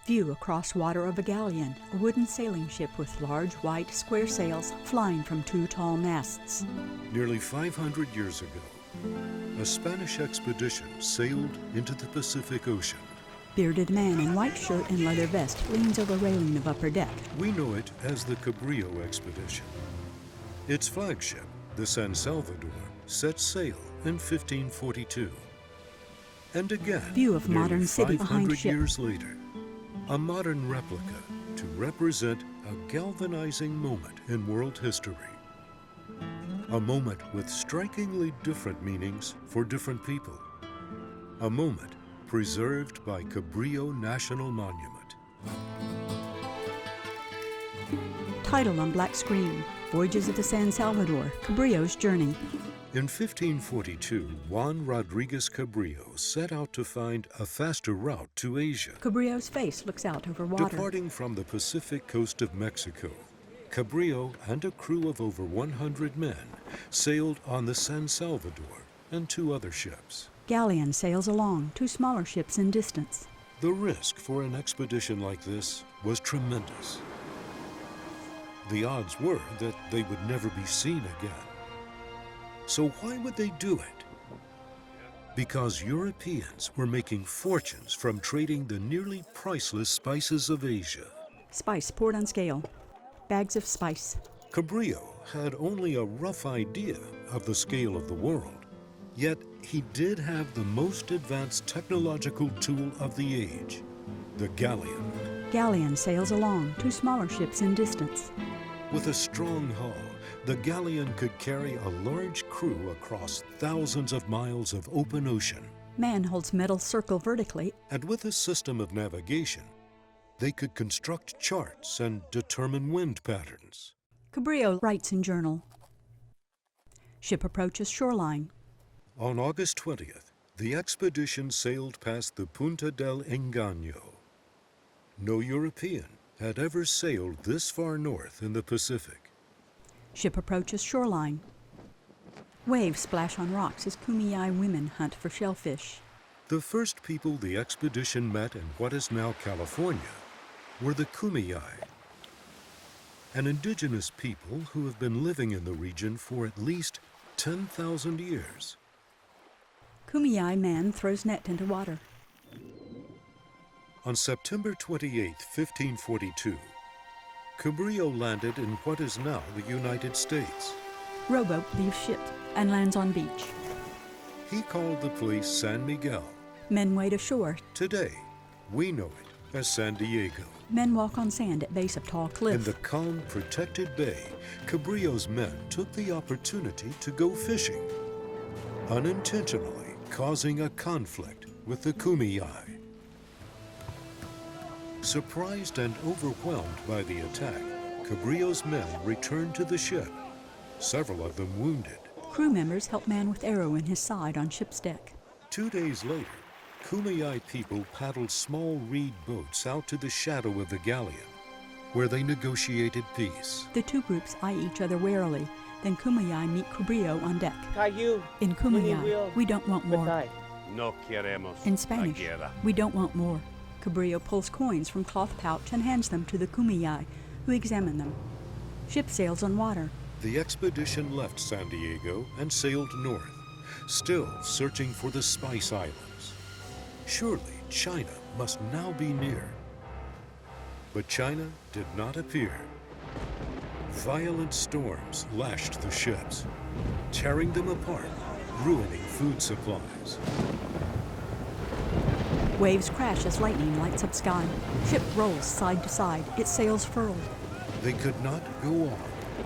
View across water of a galleon, a wooden sailing ship with large white square sails flying from two tall masts. Nearly 500 years ago, a Spanish expedition sailed into the Pacific Ocean. Bearded man in white shirt and leather vest leans over railing of upper deck. We know it as the Cabrillo expedition. Its flagship, the San Salvador, set sail in 1542. And again, View of modern city behind 500 ship. years later, a modern replica to represent a galvanizing moment in world history. A moment with strikingly different meanings for different people. A moment preserved by Cabrillo National Monument. Title on black screen, Voyages of the San Salvador, Cabrillo's Journey. In 1542, Juan Rodriguez Cabrillo set out to find a faster route to Asia. Cabrillo's face looks out over water. Departing from the Pacific coast of Mexico, Cabrillo and a crew of over 100 men sailed on the San Salvador and two other ships. Galleon sails along, two smaller ships in distance. The risk for an expedition like this was tremendous. The odds were that they would never be seen again. So why would they do it? Because Europeans were making fortunes from trading the nearly priceless spices of Asia. Spice poured on scale. Bags of spice. Cabrillo had only a rough idea of the scale of the world, yet he did have the most advanced technological tool of the age, the galleon. Galleon sails along, two smaller ships in distance. With a strong hull, the galleon could carry a large crew across thousands of miles of open ocean. Man holds metal circle vertically. And with a system of navigation, they could construct charts and determine wind patterns. Cabrillo writes in journal. Ship approaches shoreline. On August 20th, the expedition sailed past the Punta del Engaño. No European had ever sailed this far north in the Pacific. Ship approaches shoreline. Waves splash on rocks as Kumeyaay women hunt for shellfish. The first people the expedition met in what is now California were the Kumeyaay, an indigenous people who have been living in the region for at least 10,000 years. Kumeyaay man throws net into water. On September 28, 1542, Cabrillo landed in what is now the United States. Rowboat leaves ship and lands on beach. He called the place San Miguel. Men wade ashore. Today, we know it as San Diego. Men walk on sand at base of tall cliff. In the calm, protected bay, Cabrillo's men took the opportunity to go fishing, unintentionally causing a conflict with the Kumeyaay. Surprised and overwhelmed by the attack, Cabrillo's men returned to the ship, several of them wounded. Crew members help man with arrow in his side on ship's deck. 2 days later, Kumeyaay people paddled small reed boats out to the shadow of the galleon, where they negotiated peace. The two groups eye each other warily. Then Kumeyaay meet Cabrillo on deck. In Kumeyaay, we don't want war. No queremos In Spanish, la guerra. we don't want war. Cabrillo pulls coins from cloth pouch and hands them to the Kumeyaay, who examine them. Ship sails on water. The expedition left San Diego and sailed north, still searching for the Spice Islands. Surely China must now be near. But China did not appear. Violent storms lashed the ships, tearing them apart, ruining food supplies. Waves crash as lightning lights up sky. Ship rolls side to side, its sails furled. They could not go on.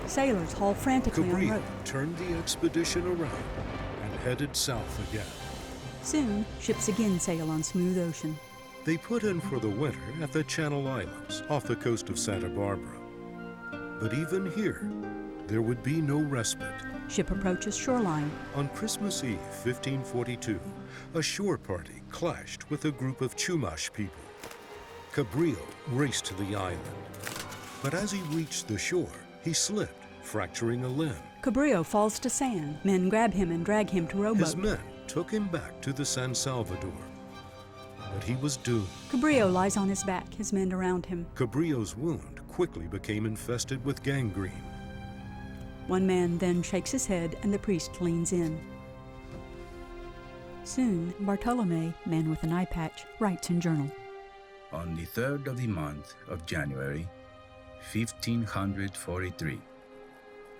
Sailors haul frantically on Cabrillo rope. turned the expedition around and headed south again. Soon, ships again sail on smooth ocean. They put in for the winter at the Channel Islands off the coast of Santa Barbara. But even here, there would be no respite. Ship approaches shoreline. On Christmas Eve, 1542, a shore party clashed with a group of Chumash people. Cabrillo raced to the island. But as he reached the shore, he slipped, fracturing a limb. Cabrillo falls to sand. Men grab him and drag him to rowboat. His men took him back to the San Salvador. that he was doomed. Cabrillo lies on his back, his men around him. Cabrillo's wound quickly became infested with gangrene. One man then shakes his head and the priest leans in. Soon, Bartolome, man with an eye patch, writes in journal. On the 3rd of the month of January, 1543,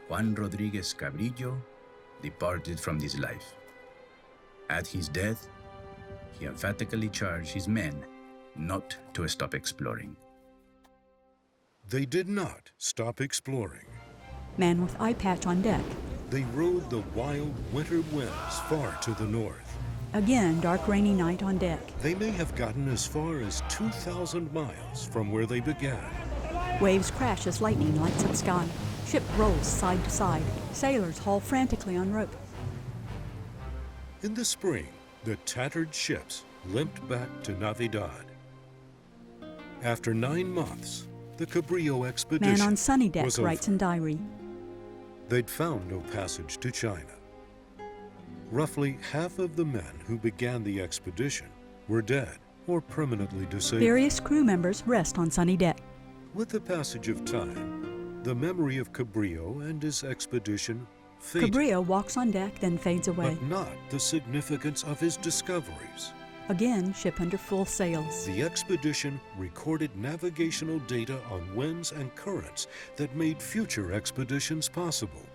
Juan Rodriguez Cabrillo departed from this life. At his death, he emphatically charged his men not to stop exploring. They did not stop exploring. Man with eye patch on deck. They rode the wild winter winds far to the north. Again, dark rainy night on deck. They may have gotten as far as 2,000 miles from where they began. Waves crash as lightning lights up sky. Ship rolls side to side. Sailors haul frantically on rope. In the spring, the tattered ships limped back to Navidad. After 9 months, the Cabrillo expedition Man on sunny deck was writes over. in diary. They'd found no passage to China. Roughly half of the men who began the expedition were dead or permanently disabled. Various crew members rest on sunny deck. With the passage of time, the memory of Cabrillo and his expedition faded, Cabrillo walks on deck, then fades away. but not the significance of his discoveries. Again, ship under full sails. The expedition recorded navigational data on winds and currents that made future expeditions possible.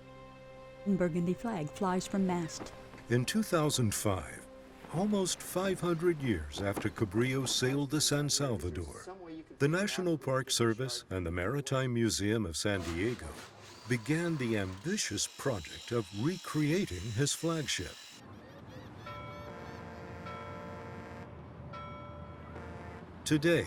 Burgundy flag flies from mast. In 2005, almost 500 years after Cabrillo sailed the San Salvador, the National Park Service and the Maritime Museum of San Diego began the ambitious project of recreating his flagship. Today,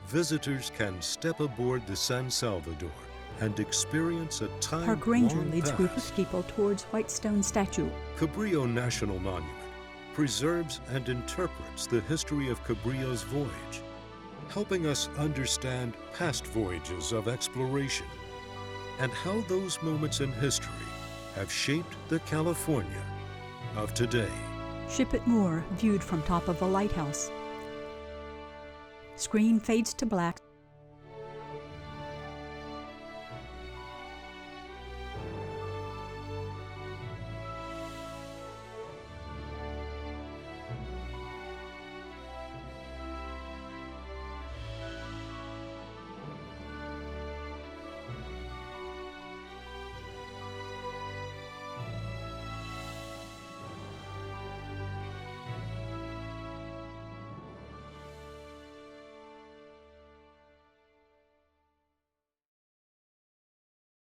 visitors can step aboard the San Salvador and experience a time Park ranger long leads group of past. people towards white stone statue. Cabrillo National Monument preserves and interprets the history of Cabrillo's voyage, helping us understand past voyages of exploration and how those moments in history have shaped the California of today. Ship at moor viewed from top of a lighthouse. Screen fades to black.